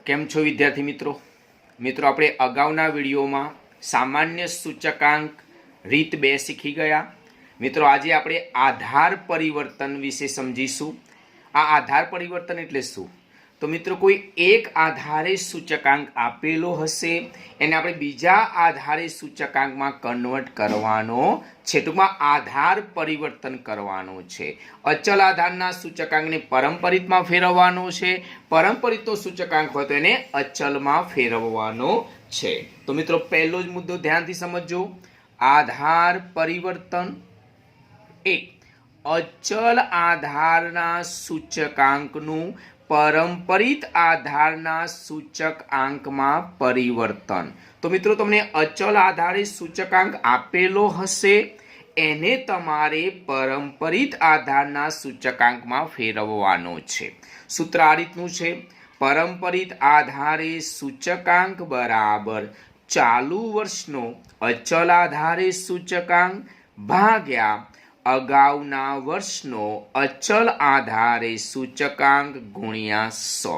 કેમ છો વિદ્યાર્થી મિત્રો? આપણે અગાઉના વિડીયોમાં સામાન્ય સૂચકાંક રીત 2 શીખી ગયા. મિત્રો આજે આપણે આધાર પરિવર્તન વિશે સમજીશું. આ આધાર પરિવર્તન એટલે શું? તો મિત્રો કોઈ એક આધારે સૂચકાંક આપેલો હશે એને આપણે બીજા આધારે સૂચકાંકમાં કન્વર્ટ કરવાનો છે. ટૂંકમાં આધાર પરિવર્તન કરવાનો છે. અચલ આધારના સૂચકાંકને પરંપરિતમાં ફેરવવાનો છે. પરંપરિતનો સૂચકાંક હોય તો એને અચલમાં ફેરવવાનો છે. તો મિત્રો પહેલો જ મુદ્દો ધ્યાનથી સમજજો. આધાર પરિવર્તન. એક, અચલ આધારના સૂચકાંકનું પરંપરિત આધારના સૂચકાંકમાં પરિવર્તન. તો મિત્રો તમને અચલ આધારે સૂચકાંક આપેલો હશે એને તમારે પરંપરિત આધારના સૂચકાંકમાં ફેરવવાનો છે. સૂત્ર આ રીતનું છે: પરંપરિત આધારે સૂચકાંક બરાબર ચાલુ વર્ષનો અચલ આધારે સૂચકાંક ભાગ્યા અગાઉના વર્ષનો અચલ આધારે સૂચકાંક ગુણ્યા 100.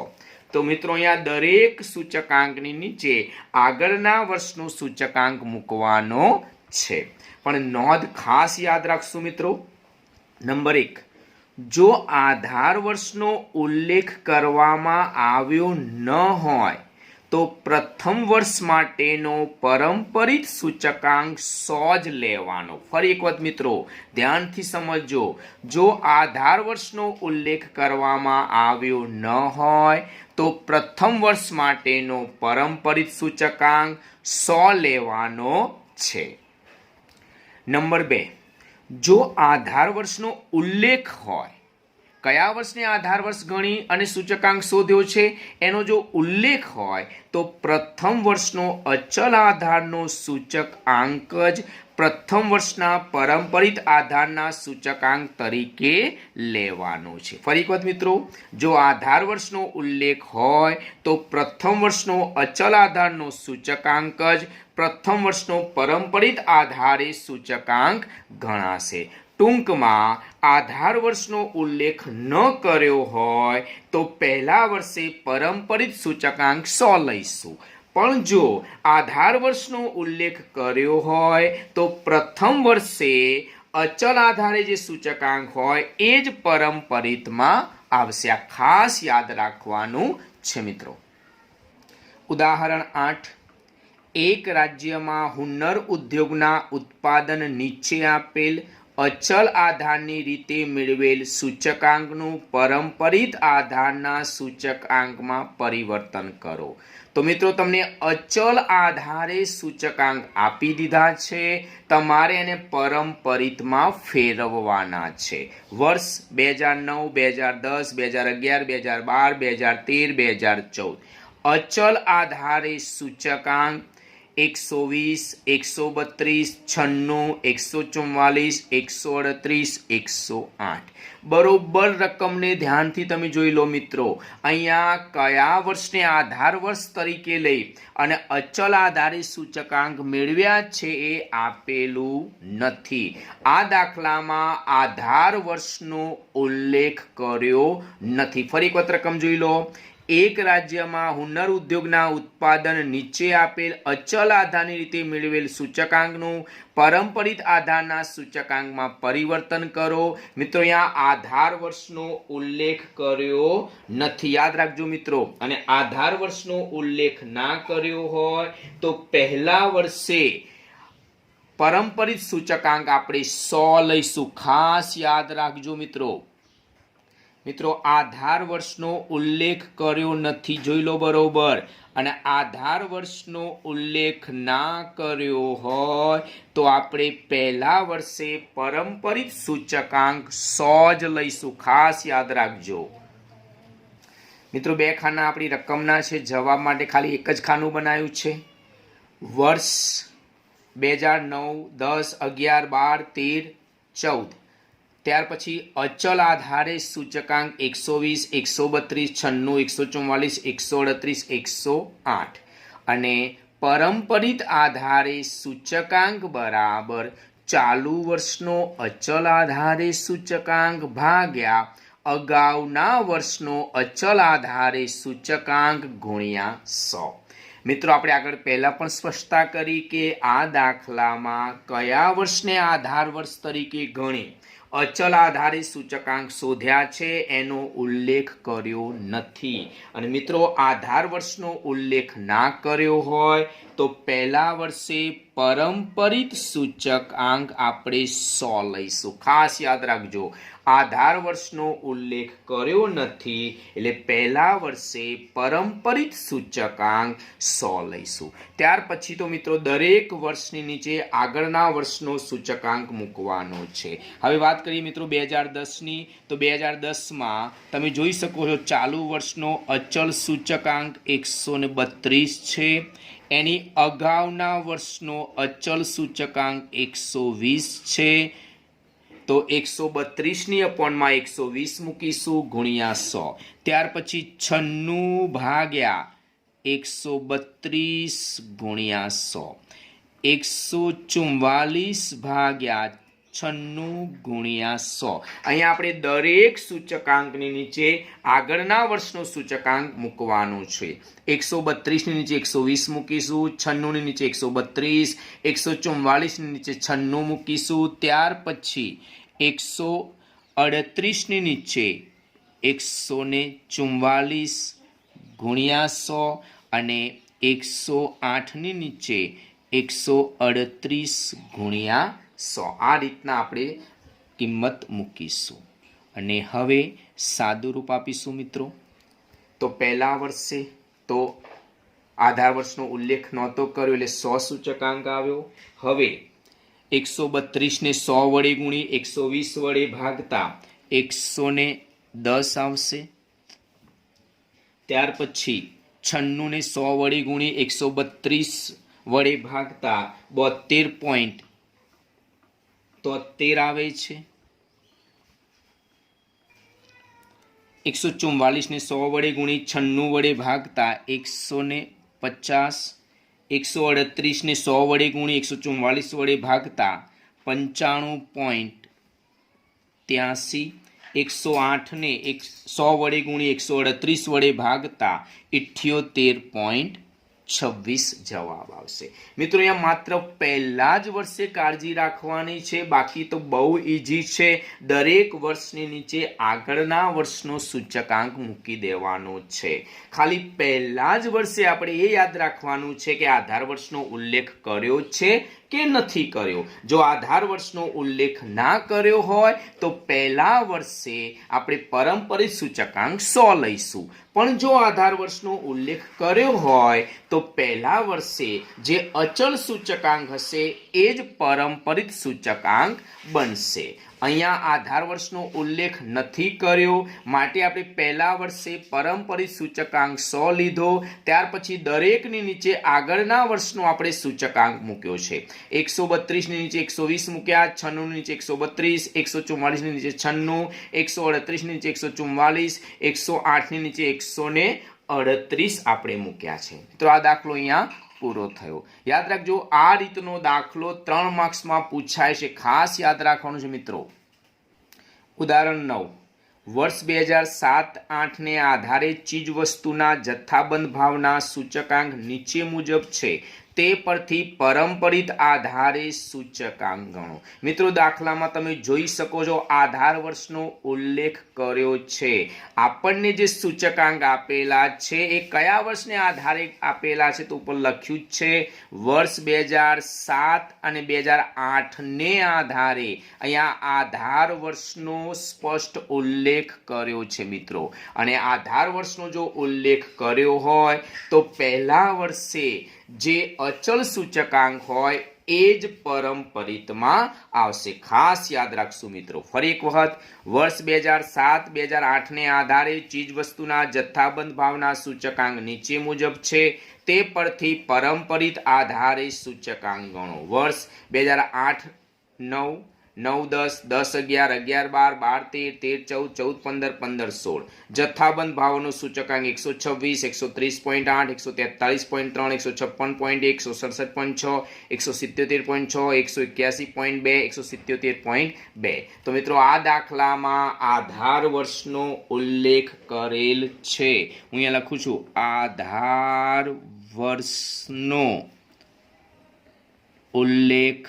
તો મિત્રો અહીંયા દરેક સૂચકાંકની નીચે આગળના વર્ષનો સૂચકાંક મૂકવાનો છે. પણ નોંધ ખાસ યાદ રાખશું મિત્રો. નંબર 1, જો આધાર વર્ષનો ઉલ્લેખ કરવામાં આવ્યો ન હોય તો પ્રથમ વર્ષ માટેનો પરંપરિત સૂચકાંક 100 જ લેવાનો. ફરી એક વખત મિત્રો ધ્યાનથી સમજો. જો આધાર વર્ષનો ઉલ્લેખ કરવામાં આવ્યો ન હોય તો પ્રથમ વર્ષ માટેનો પરંપરિત સૂચકાંક 100 લેવાનો છે. નંબર 2, જો આધાર વર્ષનો ઉલ્લેખ હોય, કયા વર્ષને આધાર વર્ષ ગણી અને સૂચકાંક શોધ્યો છે એનો જો ઉલ્લેખ હોય તો પ્રથમ વર્ષનો અચલ આધારનો સૂચકાંક જ પ્રથમ વર્ષના પરંપરિત આધારના સૂચકાંક તરીકે લેવાનો છે. ફરી એક વખત મિત્રો, જો આધાર વર્ષનો ઉલ્લેખ હોય તો પ્રથમ વર્ષનો અચલ આધારનો સૂચકાંક જ પ્રથમ વર્ષનો પરંપરિત આધારે સૂચકાંક ગણાશે. ટૂંકમાં આધાર વર્ષનો ઉલ્લેખ ન કર્યો હોય તો પહેલા વર્ષે પરંપરિત સૂચકાંક 100 લઈશું. પણ જો આધાર વર્ષનો ઉલ્લેખ કર્યો હોય તો પ્રથમ વર્ષે અચલ આધારે જે સૂચકાંક હોય એ જ પરંપરિતમાં આવશે. આ ખાસ યાદ રાખવાનું છે મિત્રો. ઉદાહરણ 8, એક રાજ્યમાં હુન્નર ઉદ્યોગના ઉત્પાદન નીચે આપેલ અચલ આધારની રીતે મેળવેલ સૂચકાંકનું પરંપરિત આધારના સૂચકાંકમાં પરિવર્તન કરો. તો મિત્રો તમને અચલ આધારે સૂચકાંક આપી દીધા છે, તમારે એને પરંપરિતમાં ફેરવવાના છે. વર્ષ 2009, 2010, 2011, 2012, 2013, 2014. અચલ આધારે સૂચકાંક 120, 132, 96, 144, 138, 108. બરોબર રકમને ધ્યાનથી તમે જોઈ લો મિત્રો. અહીંયા કયા વર્ષને આધાર વર્ષ તરીકે લઈ અને અચલ આધારે સૂચકાંક મેળવ્યા છે એ આપેલું નથી. આ દાખલામાં આધાર વર્ષનો ઉલ્લેખ કર્યો નથી. ફરી એક વખત રકમ જોઈ લો. એક રાજ્યમાં હુન્નર ઉદ્યોગના ઉત્પાદન નીચે આપેલ અચલ આધારની રીતે મેળવેલ સૂચકાંકનું પરંપરિત આધારના સૂચકાંકમાં પરિવર્તન કરો. મિત્રો અહીંયા આધાર વર્ષનો ઉલ્લેખ કર્યો નથી, યાદ રાખજો મિત્રો. અને આધાર વર્ષનો ઉલ્લેખ ના કર્યો હોય તો પહેલા વર્ષે પરંપરિત સૂચકાંક આપણે 100 લઈશું. ખાસ યાદ રાખજો મિત્રો. આધાર વર્ષનો ઉલ્લેખ કર્યો નથી, જોઈ લો બરોબર. અને આધાર વર્ષનો ઉલ્લેખ ના કર્યો હોય તો આપણે પહેલા વર્ષે પરંપરિત સૂચકાંક 100 જ લઈશું. ખાસ યાદ રાખજો મિત્રો. 2 ખાના આપણી રકમના છે. જવાબ માટે ખાલી એક જ ખાનું બનાવ્યું છે. વર્ષ 2009, 10, 11, 12, 13, 14. ત્યાર પછી અચલ આધારે સૂચકાંક 120, 132, 96, 144, 138, 108. અને પરંપરિત આધારે સૂચકાંક બરાબર ચાલુ વર્ષનો અચલ આધારે સૂચકાંક ભાગ્યા અગાઉના વર્ષનો અચલ આધારે સૂચકાંક ગુણ્યા 100। મિત્રો આપણે આગળ પહેલા પણ સ્પષ્ટતા કરી કે આ દાખલામાં કયા વર્ષને આધાર વર્ષ તરીકે ગણી અચલ આધારે સૂચકાંક શોધ્યા છે એનો ઉલ્લેખ કર્યો નથી। અને મિત્રો આધાર વર્ષનો ઉલ્લેખ ના કર્યો હોય તો પહેલા વર્ષે પરંપરિત સૂચકાંક આપણે 100 લઈશું। ખાસ યાદ રાખજો, આધાર વર્ષનો ઉલ્લેખ કર્યો નથી એટલે પહેલા વર્ષે પરંપરિત સૂચકાંક 100 લઈશું। ત્યાર પછી તો મિત્રો દરેક વર્ષની નીચે આગળના વર્ષનો સૂચકાંક મૂકવાનો છે। હવે વાત કરીએ મિત્રો 2010ની, તો 2010માં તમે જોઈ શકો છો ચાલુ વર્ષનો અચલ સૂચકાંક 132 છે। એની અગાઉના વર્ષનો અચલ સૂચકાંક 120 છે। તો 132ની અપોનમાં 120 મૂકીશું ગુણ્યા 100। ત્યાર પછી 96 ભાગ્યા 132 ગુણ્યા 100, 144 ભાગ્યા 96 ગુણ્યા 100। અહીંયા આપણે દરેક સૂચકાંકની નીચે આગળના વર્ષનો સૂચકાંક મૂકવાનો છે। 132ની નીચે 120 મૂકીશું, 96ની નીચે 132, 144ની નીચે 96 મૂકીશું। ત્યાર પછી 138ની નીચે 144 ગુણ્યા 100 અને 108ની નીચે 138 ગુણ્યા 100। આ રીતના આપણે કિંમત મૂકીશું અને હવે સાદું રૂપ આપીશું મિત્રો। તો પહેલા વર્ષે તો આધાર વર્ષનો ઉલ્લેખ નહોતો કર્યો એટલે 100 સૂચકાંક આવ્યો। હવે 132ને 100 વડે ગુણી 120 વડે ભાગતા 110 આવશે। ત્યાર પછી 96ને 100 વડે ગુણી 132 વડે ભાગતા 72.73 આવે છે। 144ને 100 વડે ગુણી 96 વડે ભાગતા 150, 138ને 100 વડે ગુણી 144 વડે ભાગતા 95.83, 108ને 100 વડે ગુણી 138 વડે ભાગતા 78.26 જવાબ આવશે। મિત્રો અહીંયા માત્ર પહેલા જ વર્ષે કાળજી રાખવાની છે, બાકી તો બહુ ઈઝી છે। દરેક વર્ષની નીચે આગળના વર્ષનો સૂચકાંક મૂકી દેવાનો છે। ખાલી પહેલા જ વર્ષે આપણે એ યાદ રાખવાનું છે કે આધાર વર્ષનો ઉલ્લેખ કર્યો છે કે નથી કર્યો। જો આધાર વર્ષનો ઉલ્લેખ ના કર્યો હોય તો પહેલા વર્ષે આપણે પરંપરિત સૂચકાંક 100 લઈશું, પણ જો આધાર વર્ષનો ઉલ્લેખ કર્યો હોય તો પહેલા વર્ષે જે અચલ સૂચકાંક હશે એ જ પરંપરિત સૂચકાંક બનશે। અહીંયા આધાર વર્ષનો ઉલ્લેખ નથી કર્યો માટે આપણે પહેલા વર્ષે પરંપરિત સૂચકાંક 100 લીધો। ત્યાર પછી દરેકની નીચે આગળના વર્ષનો આપણે સૂચકાંક મૂક્યો છે। 132ની નીચે 120 મૂક્યા, 96ની નીચે 132, 144ની નીચે 96, 138ની નીચે 144, 108ની નીચે 138 આપણે મૂક્યા છે। તો આ દાખલો અહીંયા પૂરો થયો। યાદ રાખજો, આ રીતનો દાખલો 3 માર્ક્સમાં પૂછાય છે, ખાસ યાદ રાખવાનું છે મિત્રો। ઉદાહરણ 9, વર્ષ 2007-8 ને આધારે ચીજ વસ્તુના જથ્થાબંધ ભાવના સૂચકાંક નીચે મુજબ છે, તે પરથી પરંપરિત આધારે સૂચકાંક ગણો। મિત્રો દાખલામાં તમે જોઈ શકો છો આધાર વર્ષનો ઉલ્લેખ કર્યો છે। આપણને જે સૂચકાંક આપેલા છે એ કયા વર્ષને આધારે આપેલા છે તો ઉપર લખ્યું જ છે વર્ષ 2007 અને 2008 ને આધારે। અહીંયા આધાર વર્ષનો સ્પષ્ટ ઉલ્લેખ કર્યો છે મિત્રો। અને આધાર વર્ષનો જો ઉલ્લેખ કર્યો હોય તો પહેલા વર્ષે જે અચલ સૂચકાંક હોય એ જ પરંપરિતમાં આવશે। ખાસ યાદ રાખશું મિત્રો। ફરી એક વખત, વર્ષ 2007-2008 ને આધારે ચીજ વસ્તુના જથ્થાબંધ ભાવના સૂચકાંક નીચે મુજબ છે, તે પરથી પરંપરિત આધારે સૂચકાંક ગણો। વર્ષ 2008-9 9 10 10 11 11 12 12 13 14 14 15 15 16 જથ્થાબંધ ભાવોનો સૂચકાંક 126 130.8 143.3 156.1 167.6 177.6 181.2 177.2 તો મિત્રો આ દાખલામાં આધાર વર્ષનો ઉલ્લેખ કરેલ છે. હું અહીંયા લખું છું આધાર વર્ષનો ઉલ્લેખ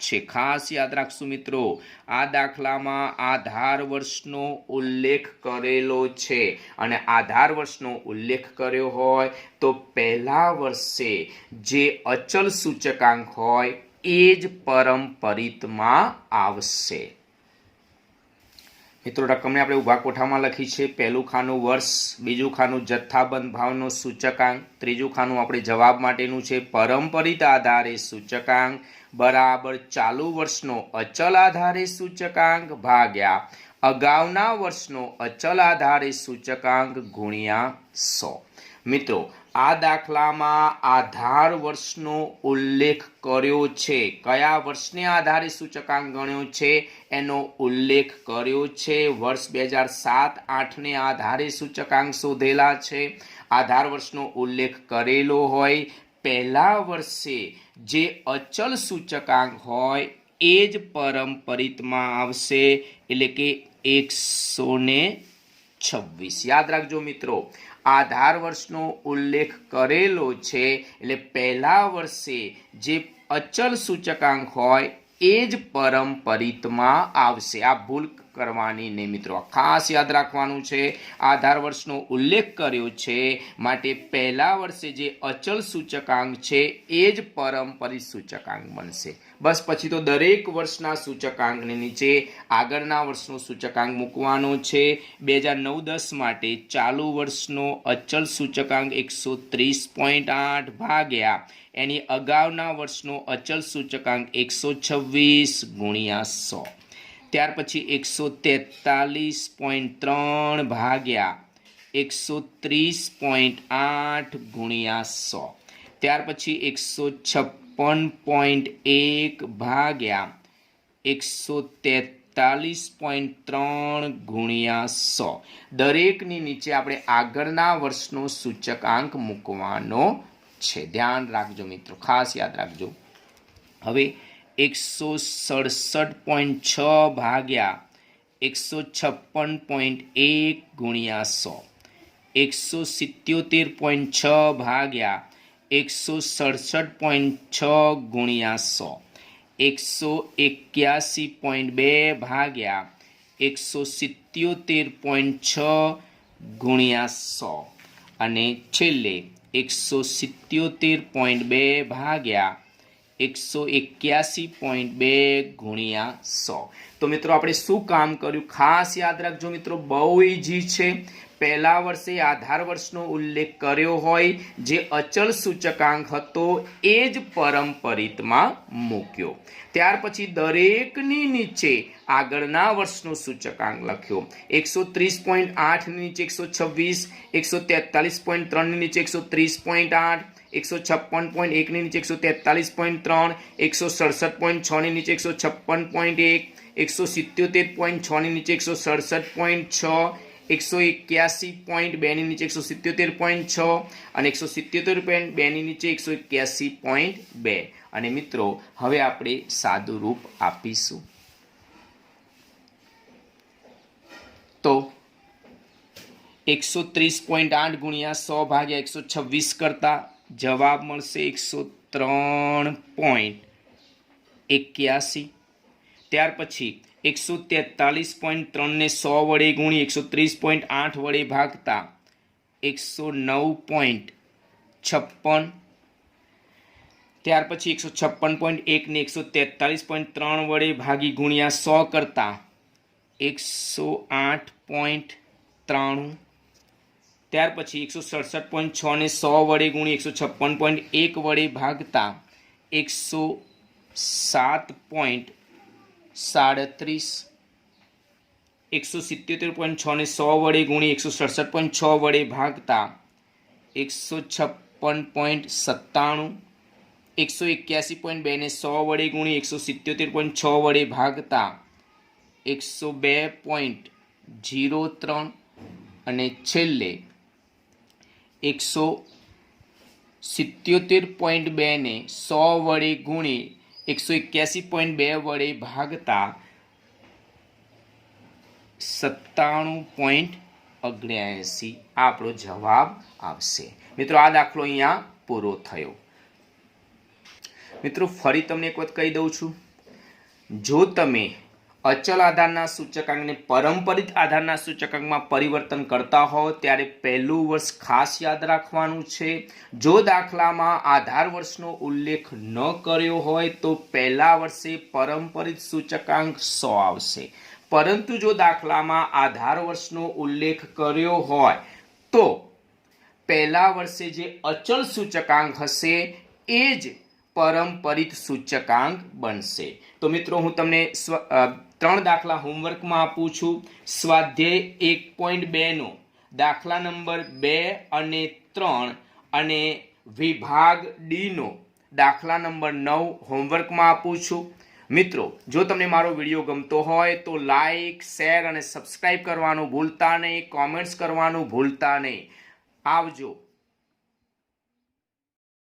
છે. ખાસ યાદ રાખશું મિત્રો, આ દાખલામાં આધાર વર્ષનો ઉલ્લેખ કરેલો છે અને આધાર વર્ષનો ઉલ્લેખ કર્યો હોય તો પહેલા વર્ષે જે અચલ સૂચકાંક હોય એ જ પરંપરિતમાં આવશે. મિત્રો રકમને આપણે ઊભા કોઠામાં લખી છે. પહેલું ખાનું વર્ષ, બીજું ખાનું જથ્થાબંધ ભાવનો સૂચકાંક, ત્રીજું ખાનું આપણે જવાબ માટેનું છે પરંપરિત આધારે સૂચકાંક બરાબર ચાલુ વર્ષનો અચલ આધારે સૂચકાંક ભાગ્યા અગાઉના વર્ષનો અચલ આધારે સૂચકાંક ગુણ્યા 100. મિત્રો આ દાખલામાં આધાર વર્ષનો ઉલ્લેખ કર્યો છે. કયા વર્ષને આધારે સૂચકાંક ગણ્યો છે એનો ઉલ્લેખ કર્યો છે. વર્ષ 2007-8 ને આધારે સૂચકાંક શોધેલા છે. આધાર વર્ષનો ઉલ્લેખ કરેલો હોય પહેલા વર્ષે જે અચલ સૂચકાંક હોય એ જ પરંપરિતમાં આવશે, એટલે કે 126. યાદ રાખજો મિત્રો, આધાર વર્ષનો ઉલ્લેખ કરેલો છે એટલે પહેલા વર્ષે જે અચલ સૂચકાંક હોય એ જ પરંપરિતમાં આવશે. આ ભૂલ કરવાની નહીં મિત્રો, ખાસ યાદ રાખવાનું છે. આધાર વર્ષનો ઉલ્લેખ કર્યો છે માટે પહેલા વર્ષે જે અચલ સૂચકાંક છે એ જ પરંપરિત સૂચકાંક બનશે. બસ પછી તો દરેક વર્ષના સૂચકાંકની નીચે આગળના વર્ષનો સૂચકાંક મૂકવાનો છે. 2009-10 માટે ચાલુ વર્ષનો અચલ સૂચકાંક 130.8 ભાગ્યા એની અગાઉના વર્ષનો અચલ સૂચકાંક 126 ગુણ્યા 100. ત્યાર પછી 143.3 ભાગ્યા 130.8 ગુણ્યા 100. ત્યાર પછી 156.1 ભાગ્યા 143.3 ગુણ્યા 100. દરેકની નીચે આપણે આગળના વર્ષનો સૂચકાંક મૂકવાનો છે. ધ્યાન રાખજો મિત્રો, ખાસ યાદ રાખજો. હવે 167.6 ભાગ્યા 156.1 ગુણ્યા 100. 177.6 ભાગ્યા 167.6 ગુણ્યા 100. 181.2 ભાગ્યા 177.6 ગુણ્યા 100 અને છેલ્લે 177.2 ભાગ્યા 181.2 ગુણ્યા 100. તો મિત્રો આપણે શું કામ કર્યું ખાસ યાદ રાખજો મિત્રો, બહુ ઈઝી છે. પહેલા વર્ષે આધાર વર્ષનો ઉલ્લેખ કર્યો હોય જે અચલ સૂચકાંક હતો એ જ પરંપરિતમાં મૂક્યો. ત્યાર પછી દરેકની નીચે આગળના વર્ષનો સૂચકાંક લખ્યો. 130.8 ની નીચે 126, 143.3 ની નીચે 130.8, 156.1 ની નીચે 143.3, 167.6 ની નીચે 156.1, 177.6 ની નીચે 167.6, 181.2 ની નીચે 177.6 અને 177.2 ની નીચે 181.2. અને મિત્રો હવે આપણે સાદું રૂપ આપીશું. તો 130.8 ગુણ્યા 100 ભાગ્યા 126 કરતા જવાબ મળશે 103.81. ત્યાર પછી 143.3 ને 100 વડે ગુણી 130.8 વડે ભાગતા 109.56. ત્યાર પછી 156.1 ને 143.3 વડે ભાગી ગુણ્યા 100 કરતા 108.93. ત્યાર પછી 167.6 ને 100 વડે ગુણી 156.1 વડે ભાગતા 107.37. 177.6 ને 100 વડે ગુણી 167.6 વડે ભાગતા 156.97. 181.2 ને 100 વડે ગુણી 177.6 વડે ભાગતા 102.03 અને છેલ્લે 177.2 ને 100 વડે ગુણી 181.2 વડે ભાગતા 97.79 આપણો જવાબ આવશે। મિત્રો આ દાખલો અહીંયા પૂરો થયો। મિત્રો ફરી તમને એક વખત કહી દઉં છું, જો તમે અચલ આધારના સૂચકાંકને પરંપરિત આધારના સૂચકાંકમાં પરિવર્તન કરતા હો ત્યારે પહેલું વર્ષ ખાસ યાદ રાખવાનું છે। જો દાખલામાં આધાર વર્ષનો ઉલ્લેખ ન કર્યો હોય તો પહેલા વર્ષે પરંપરિત સૂચકાંક 100 આવશે, પરંતુ જો દાખલામાં આધાર વર્ષનો ઉલ્લેખ કર્યો હોય તો પહેલા વર્ષે જે અચલ સૂચકાંક હશે એ જ પરંપરિત સૂચકાંક બનશે। તો મિત્રો હું તમને 3 દાખલા હોમવર્કમાં આપું છું। સ્વાધ્યાય 1.2 નો દાખલા નંબર 2 અને 3 અને વિભાગ ડી નો દાખલા નંબર 9 હોમવર્કમાં આપું છું। મિત્રો જો તમને મારો વિડીયો ગમતો હોય તો લાઈક, શેર અને સબસ્ક્રાઇબ કરવાનું ભૂલતા નહીં, કોમેન્ટ્સ કરવાનું ભૂલતા નહીં। આવજો।